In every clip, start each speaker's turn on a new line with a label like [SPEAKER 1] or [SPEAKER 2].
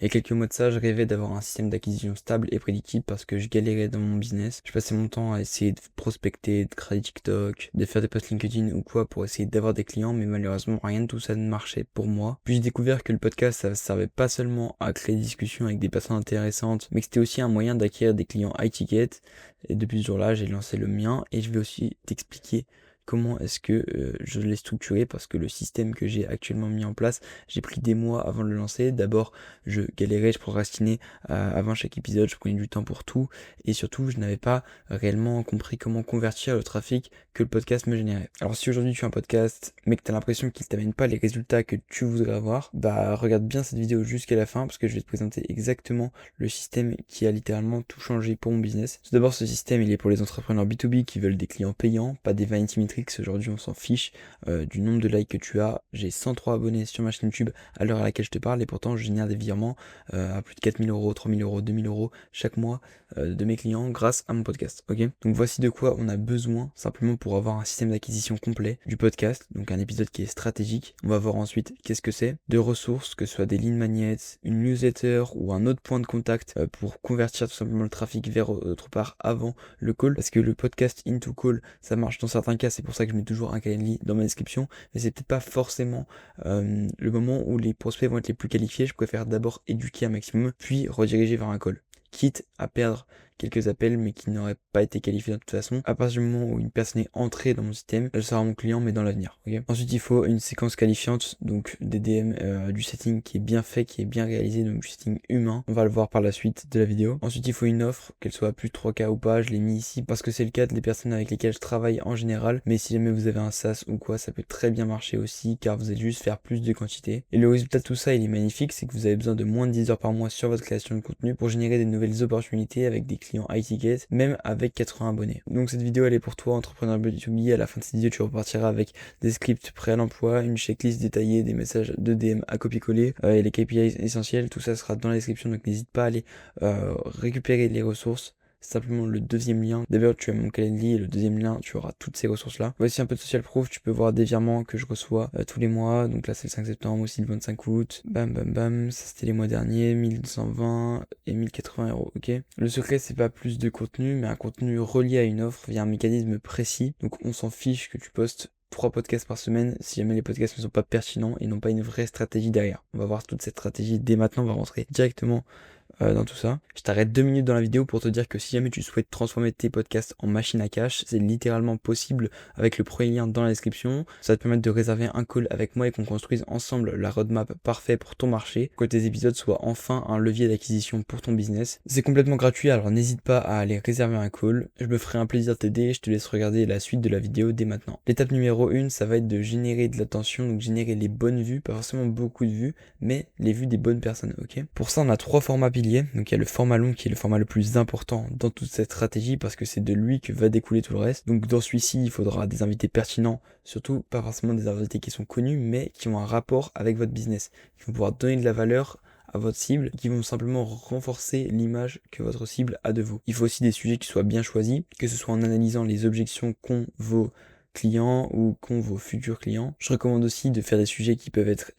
[SPEAKER 1] Il y a quelques mois de ça, je rêvais d'avoir un système d'acquisition stable et prédictible parce que je galérais dans mon business. Je passais mon temps à essayer de prospecter, de créer TikTok, de faire des posts LinkedIn ou quoi pour essayer d'avoir des clients, mais malheureusement rien de tout ça ne marchait pour moi. Puis j'ai découvert que le podcast, ça servait pas seulement à créer des discussions avec des personnes intéressantes, mais que c'était aussi un moyen d'acquérir des clients high ticket. Et depuis ce jour-là, j'ai lancé le mien et je vais aussi t'expliquer comment est-ce que je l'ai structuré parce que le système que j'ai actuellement mis en place, j'ai pris des mois avant de le lancer. D'abord, je galérais, je procrastinais avant chaque épisode, je prenais du temps pour tout et surtout, je n'avais pas réellement compris comment convertir le trafic que le podcast me générait. Alors si aujourd'hui tu as un podcast mais que tu as l'impression qu'il t'amène pas les résultats que tu voudrais avoir, bah regarde bien cette vidéo jusqu'à la fin parce que je vais te présenter exactement le système qui a littéralement tout changé pour mon business. Tout d'abord, ce système, il est pour les entrepreneurs B2B qui veulent des clients payants, pas des vanity metrics. Aujourd'hui, on s'en fiche du nombre de likes que tu as. J'ai 103 abonnés sur ma chaîne YouTube à l'heure à laquelle je te parle et pourtant, je génère des virements à plus de 4000 euros, 3000 euros, 2000 euros chaque mois de mes clients grâce à mon podcast. Ok. Donc voici de quoi on a besoin simplement pour avoir un système d'acquisition complet du podcast. Donc un épisode qui est stratégique. On va voir ensuite qu'est-ce que c'est. De ressources, que ce soit des lead magnets, une newsletter ou un autre point de contact pour convertir tout simplement le trafic vers autre part avant le call. Parce que le podcast into call, ça marche dans certains cas. C'est pour ça que je mets toujours un Calendly dans ma description. Mais c'est peut-être pas forcément le moment où les prospects vont être les plus qualifiés. Je préfère d'abord éduquer un maximum, puis rediriger vers un call. Quitte à perdre quelques appels mais qui n'auraient pas été qualifiés de toute façon. À partir du moment où une personne est entrée dans mon système, elle sera mon client mais dans l'avenir. Okay. Ensuite il faut une séquence qualifiante, donc des DM, du setting qui est bien fait, qui est bien réalisé, donc du setting humain. On va le voir par la suite de la vidéo. Ensuite il faut une offre, qu'elle soit plus 3K ou pas, je l'ai mis ici parce que c'est le cas des personnes avec lesquelles je travaille en général, mais si jamais vous avez un SaaS ou quoi, ça peut très bien marcher aussi car vous allez juste faire plus de quantité. Et le résultat de tout ça, il est magnifique, c'est que vous avez besoin de moins de 10 heures par mois sur votre création de contenu pour générer des nouvelles opportunités avec des clients high ticket, même avec 80 abonnés. Donc cette vidéo elle est pour toi, entrepreneur B2B. À la fin de cette vidéo, tu repartiras avec des scripts prêts à l'emploi, une checklist détaillée, des messages de DM à copier-coller et les KPIs essentiels. Tout ça sera dans la description, donc n'hésite pas à aller récupérer les ressources. C'est simplement le deuxième lien. D'abord, tu as mon Calendly et le deuxième lien, tu auras toutes ces ressources-là. Voici un peu de social proof. Tu peux voir des virements que je reçois tous les mois. Donc là, c'est le 5 septembre, aussi le 25 août. Bam, bam, bam. Ça, c'était les mois derniers. 1220 et 1080 euros. Ok. Le secret, c'est pas plus de contenu, mais un contenu relié à une offre via un mécanisme précis. Donc, on s'en fiche que tu postes 3 podcasts par semaine si jamais les podcasts ne sont pas pertinents et n'ont pas une vraie stratégie derrière. On va voir toute cette stratégie dès maintenant. On va rentrer directement dans tout ça. Je t'arrête 2 minutes dans la vidéo pour te dire que si jamais tu souhaites transformer tes podcasts en machine à cash, c'est littéralement possible avec le premier lien dans la description. Ça va te permettre de réserver un call avec moi et qu'on construise ensemble la roadmap parfaite pour ton marché, que tes épisodes soient enfin un levier d'acquisition pour ton business. C'est complètement gratuit, alors n'hésite pas à aller réserver un call. Je me ferai un plaisir de t'aider et je te laisse regarder la suite de la vidéo dès maintenant. L'étape numéro 1, ça va être de générer de l'attention, donc générer les bonnes vues, pas forcément beaucoup de vues, mais les vues des bonnes personnes, ok. Pour ça, on a 3 formats piliers. Donc il y a le format long qui est le format le plus important dans toute cette stratégie parce que c'est de lui que va découler tout le reste. Donc dans celui-ci, il faudra des invités pertinents, surtout pas forcément des invités qui sont connus, mais qui ont un rapport avec votre business, qui vont pouvoir donner de la valeur à votre cible, qui vont simplement renforcer l'image que votre cible a de vous. Il faut aussi des sujets qui soient bien choisis, que ce soit en analysant les objections qu'ont vos clients ou qu'ont vos futurs clients. Je recommande aussi de faire des sujets qui peuvent être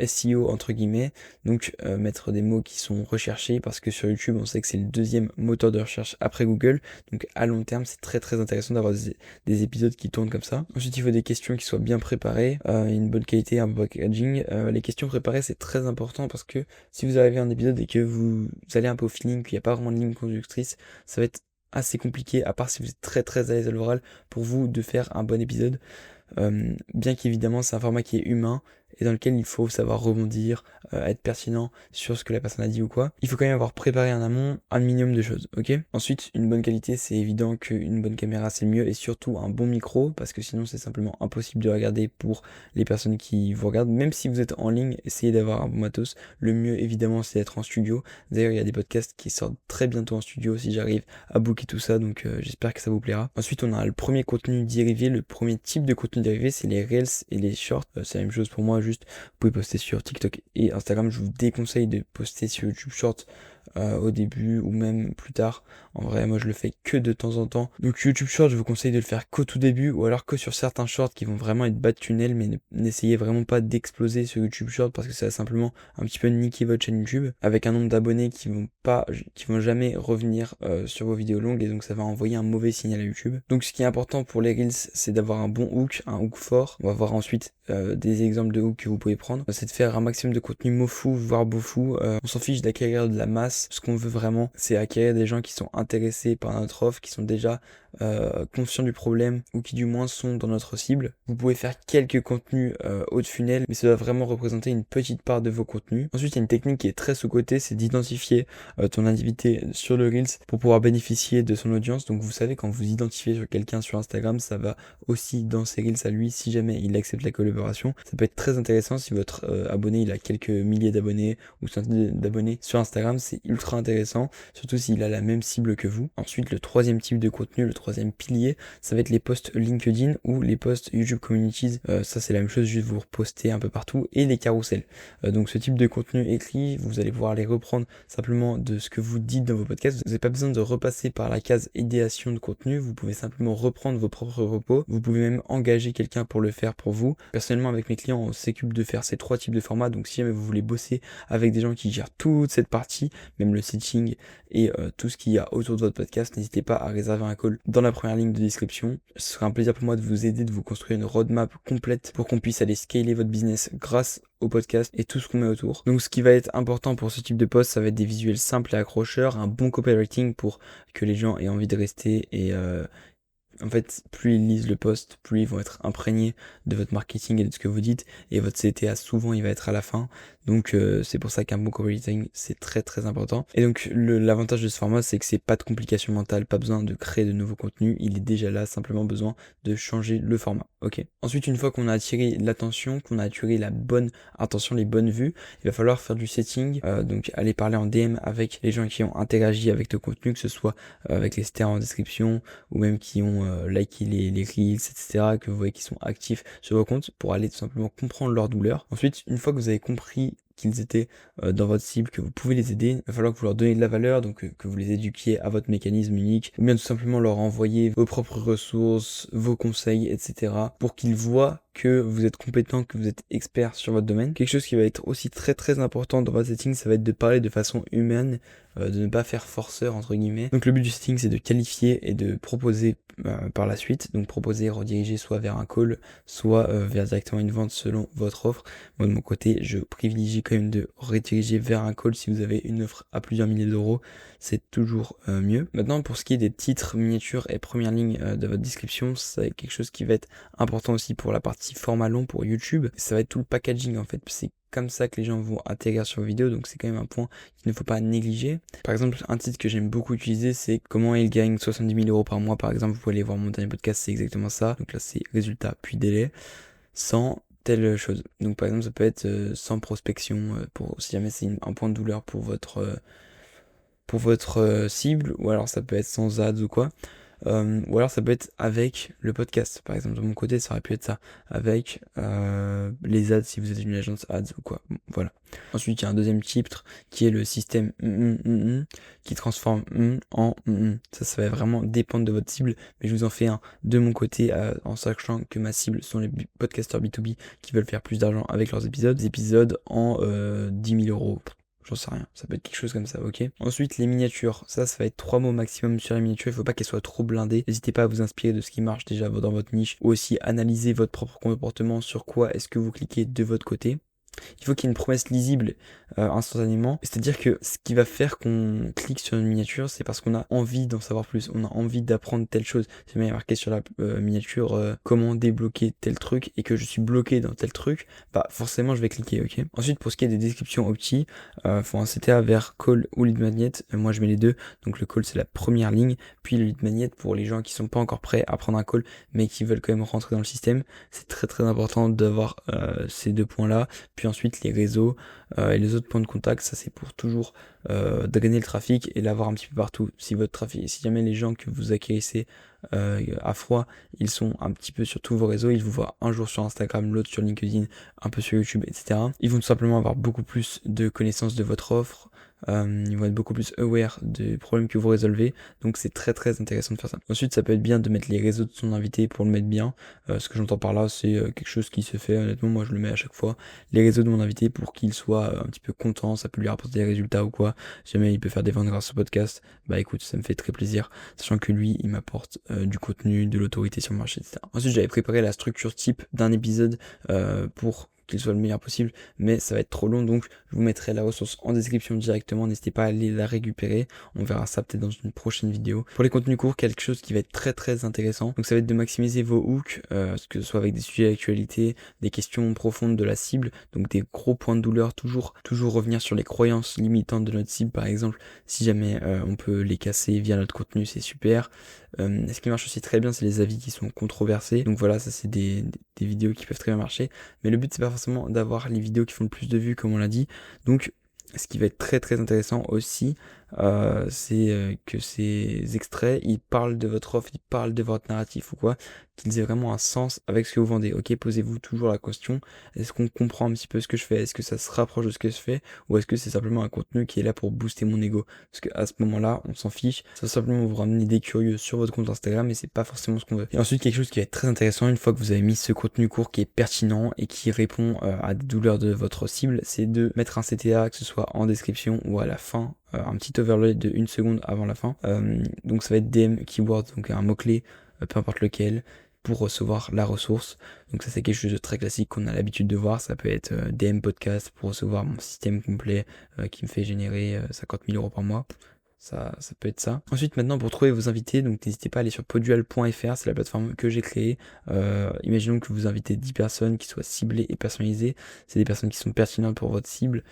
[SPEAKER 1] SEO entre guillemets, donc mettre des mots qui sont recherchés parce que sur YouTube on sait que c'est le deuxième moteur de recherche après Google, donc à long terme c'est très très intéressant d'avoir des épisodes qui tournent comme ça. Ensuite il faut des questions qui soient bien préparées, une bonne qualité, un bon packaging. Les questions préparées c'est très important parce que si vous arrivez à un épisode et que vous allez un peu au feeling, qu'il n'y a pas vraiment de ligne conductrice, ça va être assez compliqué, à part si vous êtes très très à l'aise à l'oral, pour vous de faire un bon épisode. Bien qu'évidemment c'est un format qui est humain et dans lequel il faut savoir rebondir, être pertinent sur ce que la personne a dit ou quoi. Il faut quand même avoir préparé en amont un minimum de choses, ok. Ensuite, une bonne qualité, c'est évident qu'une bonne caméra c'est mieux et surtout un bon micro parce que sinon c'est simplement impossible de regarder pour les personnes qui vous regardent. Même si vous êtes en ligne, essayez d'avoir un bon matos. Le mieux évidemment c'est d'être en studio. D'ailleurs il y a des podcasts qui sortent très bientôt en studio si j'arrive à booker tout ça, donc j'espère que ça vous plaira. Ensuite on a le premier contenu dérivé, le premier type de contenu dérivé c'est les Reels et les Shorts. C'est la même chose pour moi, juste vous pouvez poster sur TikTok et Instagram. Je vous déconseille de poster sur YouTube Shorts au début ou même plus tard. En vrai, moi je le fais que de temps en temps. Donc YouTube Short, je vous conseille de le faire qu'au tout début ou alors que sur certains shorts qui vont vraiment être bas de tunnel, mais n'essayez vraiment pas d'exploser sur YouTube Short parce que ça va simplement un petit peu niquer votre chaîne YouTube avec un nombre d'abonnés qui vont jamais revenir sur vos vidéos longues et donc ça va envoyer un mauvais signal à YouTube. Donc ce qui est important pour les Reels, c'est d'avoir un bon hook, un hook fort. On va voir ensuite des exemples de hook que vous pouvez prendre. C'est de faire un maximum de contenu mofou, voire beaufou. On s'en fiche d'acquérir de la masse. Ce qu'on veut vraiment, c'est acquérir des gens qui sont intéressés par notre offre, qui sont déjà conscients du problème ou qui du moins sont dans notre cible. Vous pouvez faire quelques contenus haut de funnel, mais ça doit vraiment représenter une petite part de vos contenus. Ensuite, il y a une technique qui est très sous-cotée, c'est d'identifier ton activité sur le Reels pour pouvoir bénéficier de son audience. Donc vous savez, quand vous identifiez sur quelqu'un sur Instagram, ça va aussi dans ses Reels à lui si jamais il accepte la collaboration. Ça peut être très intéressant si votre abonné il a quelques milliers d'abonnés ou centaines d'abonnés sur Instagram, c'est ultra intéressant, surtout s'il a la même cible que vous. Ensuite, le troisième type de contenu, le troisième pilier, ça va être les posts LinkedIn ou les posts YouTube Communities. Ça c'est la même chose, juste vous reposter un peu partout, et les carousels. Donc ce type de contenu écrit, vous allez pouvoir les reprendre simplement de ce que vous dites dans vos podcasts. Vous n'avez pas besoin de repasser par la case idéation de contenu, vous pouvez simplement reprendre vos propres repos. Vous pouvez même engager quelqu'un pour le faire pour vous. Personnellement, avec mes clients, on s'occupe de faire ces trois types de formats. Donc si jamais vous voulez bosser avec des gens qui gèrent toute cette partie, même le setting et tout ce qu'il y a autour de votre podcast, n'hésitez pas à réserver un call dans la première ligne de description. Ce sera un plaisir pour moi de vous aider, de vous construire une roadmap complète pour qu'on puisse aller scaler votre business grâce au podcast et tout ce qu'on met autour. Donc ce qui va être important pour ce type de post, ça va être des visuels simples et accrocheurs, un bon copywriting pour que les gens aient envie de rester et en fait, plus ils lisent le post, plus ils vont être imprégnés de votre marketing et de ce que vous dites, et votre CTA souvent il va être à la fin. Donc c'est pour ça qu'un bon copywriting c'est très très important. Et donc l'avantage de ce format, c'est que c'est pas de complications mentales, pas besoin de créer de nouveaux contenus, il est déjà là, simplement besoin de changer le format. Ok. Ensuite, une fois qu'on a attiré l'attention, qu'on a attiré la bonne attention, les bonnes vues, il va falloir faire du setting, donc aller parler en DM avec les gens qui ont interagi avec le contenu, que ce soit avec les stars en description ou même qui ont liké les reels, etc., que vous voyez qu'ils sont actifs sur vos comptes, pour aller tout simplement comprendre leur douleur. Ensuite, une fois que vous avez compris qu'ils étaient dans votre cible, que vous pouvez les aider, il va falloir que vous leur donniez de la valeur, donc que vous les éduquiez à votre mécanisme unique, ou bien tout simplement leur envoyer vos propres ressources, vos conseils, etc., pour qu'ils voient que vous êtes compétent, que vous êtes expert sur votre domaine. Quelque chose qui va être aussi très très important dans votre setting, ça va être de parler de façon humaine, de ne pas faire forceur entre guillemets. Donc le but du setting, c'est de qualifier et de proposer par la suite, donc proposer, rediriger soit vers un call, soit vers directement une vente selon votre offre. Moi de mon côté, je privilégie quand même de rediriger vers un call si vous avez une offre à plusieurs milliers d'euros, c'est toujours mieux. Maintenant, pour ce qui est des titres, miniatures et première ligne de votre description, c'est quelque chose qui va être important aussi pour la partie format long pour YouTube. Ça va être tout le packaging en fait, c'est comme ça que les gens vont atterrir sur vos vidéos, donc c'est quand même un point qu'il ne faut pas négliger. Par exemple, un titre que j'aime beaucoup utiliser, c'est comment il gagne 70 000 euros par mois par exemple. Vous pouvez aller voir mon dernier podcast, c'est exactement ça. Donc là c'est résultat puis délai, sans telle chose. Donc par exemple ça peut être sans prospection, pour si jamais c'est un point de douleur pour votre cible, ou alors ça peut être sans ads ou quoi. Ou alors ça peut être avec le podcast, par exemple de mon côté ça aurait pu être ça, avec les ads si vous êtes une agence ads ou quoi. Bon, voilà. Ensuite il y a un deuxième titre qui est le système qui transforme en ça va vraiment dépendre de votre cible, mais je vous en fais un de mon côté en sachant que ma cible sont les podcasteurs B2B qui veulent faire plus d'argent avec leurs épisodes, des épisodes en 10 000 euros. J'en sais rien, ça peut être quelque chose comme ça, ok. Ensuite, les miniatures, ça va être 3 mots maximum sur les miniatures, il faut pas qu'elles soient trop blindées. N'hésitez pas à vous inspirer de ce qui marche déjà dans votre niche, ou aussi analyser votre propre comportement, sur quoi est-ce que vous cliquez de votre côté. Il faut qu'il y ait une promesse lisible instantanément. C'est-à-dire que ce qui va faire qu'on clique sur une miniature, c'est parce qu'on a envie d'en savoir plus, on a envie d'apprendre telle chose. Si il y a marqué sur la miniature comment débloquer tel truc et que je suis bloqué dans tel truc, bah forcément je vais cliquer, ok. Ensuite, pour ce qui est des descriptions opti, faut un CTA vers call ou lead magnet. Moi je mets les deux. Donc le call c'est la première ligne, puis le lead magnet pour les gens qui sont pas encore prêts à prendre un call mais qui veulent quand même rentrer dans le système. C'est très très important d'avoir ces deux points là. Puis ensuite les réseaux et les autres points de contact, ça c'est pour toujours drainer le trafic et l'avoir un petit peu partout. Si votre trafic, si jamais les gens que vous acquérissez à froid, ils sont un petit peu sur tous vos réseaux, ils vous voient un jour sur Instagram, l'autre sur LinkedIn, un peu sur YouTube, etc. Ils vont tout simplement avoir beaucoup plus de connaissances de votre offre, ils vont être beaucoup plus aware des problèmes que vous résolvez, donc c'est très très intéressant de faire ça. Ensuite, ça peut être bien de mettre les réseaux de son invité pour le mettre bien. Ce que j'entends par là, c'est quelque chose qui se fait, honnêtement, moi je le mets à chaque fois, les réseaux de mon invité pour qu'il soit un petit peu content, ça peut lui rapporter des résultats ou quoi. Si jamais il peut faire des ventes grâce au podcast, bah écoute, ça me fait très plaisir, sachant que lui, il m'apporte du contenu, de l'autorité sur le marché, etc. Ensuite, j'avais préparé la structure type d'un épisode pour qu'il soit le meilleur possible, mais ça va être trop long, donc je vous mettrai la ressource en description directement, n'hésitez pas à aller la récupérer, on verra ça peut-être dans une prochaine vidéo. Pour les contenus courts, quelque chose qui va être très très intéressant, donc ça va être de maximiser vos hooks, que ce soit avec des sujets d'actualité, des questions profondes de la cible, donc des gros points de douleur, toujours revenir sur les croyances limitantes de notre cible, par exemple, si jamais on peut les casser via notre contenu, c'est super. Ce qui marche aussi très bien, c'est les avis qui sont controversés, donc voilà, ça c'est des vidéos qui peuvent très bien marcher, mais le but c'est pas forcément d'avoir les vidéos qui font le plus de vues comme on l'a dit, donc ce qui va être très très intéressant aussi, c'est que ces extraits, ils parlent de votre offre, ils parlent de votre narratif ou quoi, qu'ils aient vraiment un sens avec ce que vous vendez. Ok, posez-vous toujours la question, est-ce qu'on comprend un petit peu ce que je fais, est-ce que ça se rapproche de ce que je fais, ou est-ce que c'est simplement un contenu qui est là pour booster mon ego? Parce qu'à ce moment-là, on s'en fiche, ça va simplement vous ramener des curieux sur votre compte Instagram, et c'est pas forcément ce qu'on veut. Et ensuite, quelque chose qui va être très intéressant, une fois que vous avez mis ce contenu court qui est pertinent et qui répond à des douleurs de votre cible, c'est de mettre un CTA, que ce soit en description ou à la fin, un petit overlay de 1 seconde avant la fin. Donc ça va être DM keyword, donc un mot-clé, peu importe lequel, pour recevoir la ressource. Donc ça c'est quelque chose de très classique qu'on a l'habitude de voir. Ça peut être DM podcast pour recevoir mon système complet qui me fait générer 50 000 € par mois. Ça peut être ça. Ensuite, maintenant, pour trouver vos invités, donc n'hésitez pas à aller sur podual.fr, c'est la plateforme que j'ai créée. Imaginons que vous invitez 10 personnes qui soient ciblées et personnalisées. C'est des personnes qui sont pertinentes pour votre cible,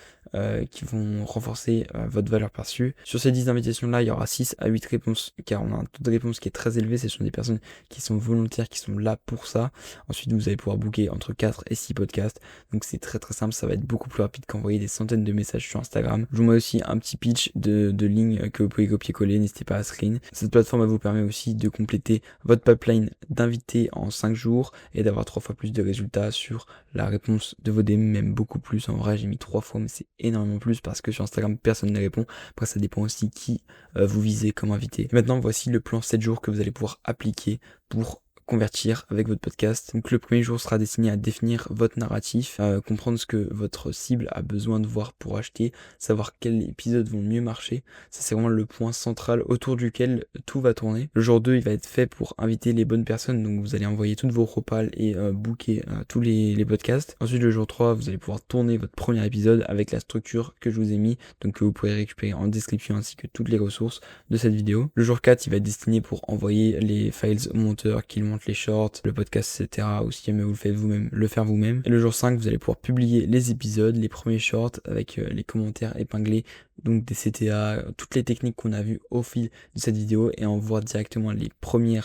[SPEAKER 1] qui vont renforcer votre valeur perçue. Sur ces 10 invitations-là, il y aura 6 à 8 réponses, car on a un taux de réponse qui est très élevé. Ce sont des personnes qui sont volontaires, qui sont là pour ça. Ensuite, vous allez pouvoir booker entre 4 et 6 podcasts. Donc c'est très très simple, ça va être beaucoup plus rapide qu'envoyer des centaines de messages sur Instagram. Je vous mets aussi un petit pitch de ligne que vous pouvez copier-coller, n'hésitez pas à screen. Cette plateforme elle vous permet aussi de compléter votre pipeline d'invités en 5 jours et d'avoir 3 fois plus de résultats sur la réponse de vos DM, même beaucoup plus. En vrai, j'ai mis 3 fois, mais c'est énormément plus parce que sur Instagram, personne ne répond. Après, ça dépend aussi qui vous visez comme invité. Et maintenant, voici le plan 7 jours que vous allez pouvoir appliquer pour convertir avec votre podcast. Donc le premier jour sera destiné à définir votre narratif, comprendre ce que votre cible a besoin de voir pour acheter, savoir quels épisodes vont mieux marcher. Ça c'est vraiment le point central autour duquel tout va tourner. Le jour 2 il va être fait pour inviter les bonnes personnes, donc vous allez envoyer toutes vos propals et booker tous les podcasts. Ensuite le jour 3 vous allez pouvoir tourner votre premier épisode avec la structure que je vous ai mis, donc que vous pourrez récupérer en description ainsi que toutes les ressources de cette vidéo. Le jour 4 il va être destiné pour envoyer les files au monteur qu'il monte les shorts, le podcast, etc. ou si jamais vous le faites vous-même, le faire vous-même. Et le jour 5, vous allez pouvoir publier les épisodes, les premiers shorts avec les commentaires épinglés, donc des CTA, toutes les techniques qu'on a vues au fil de cette vidéo et en voir directement les premiers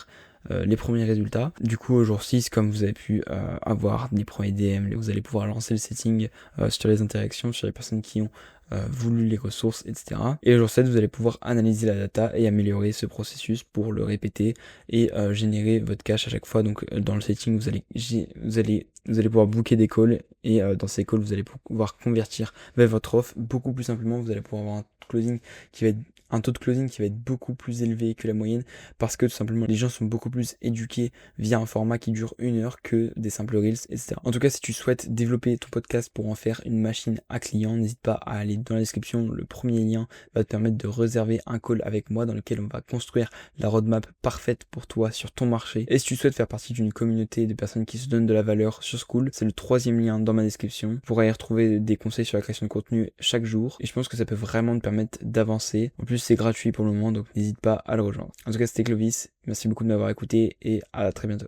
[SPEAKER 1] résultats. Du coup au jour 6, comme vous avez pu avoir des premiers DM, vous allez pouvoir lancer le setting sur les interactions, sur les personnes qui ont voulu les ressources, etc. Et au jour 7, vous allez pouvoir analyser la data et améliorer ce processus pour le répéter et générer votre cash à chaque fois. Donc dans le setting, vous allez pouvoir booker des calls et dans ces calls, vous allez pouvoir convertir vers votre offre beaucoup plus simplement. Vous allez pouvoir avoir un taux de closing qui va être beaucoup plus élevé que la moyenne parce que tout simplement les gens sont beaucoup plus éduqués via un format qui dure 1 heure que des simples reels, etc. En tout cas, si tu souhaites développer ton podcast pour en faire une machine à clients, n'hésite pas à aller dans la description. Le premier lien va te permettre de réserver un call avec moi dans lequel on va construire la roadmap parfaite pour toi sur ton marché. Et si tu souhaites faire partie d'une communauté de personnes qui se donnent de la valeur sur Skool, c'est le 3e lien dans ma description. Tu pourras y retrouver des conseils sur la création de contenu chaque jour et je pense que ça peut vraiment te permettre d'avancer. En plus, c'est gratuit pour le moment, donc n'hésite pas à le rejoindre. En tout cas, c'était Clovis. Merci beaucoup de m'avoir écouté et à très bientôt.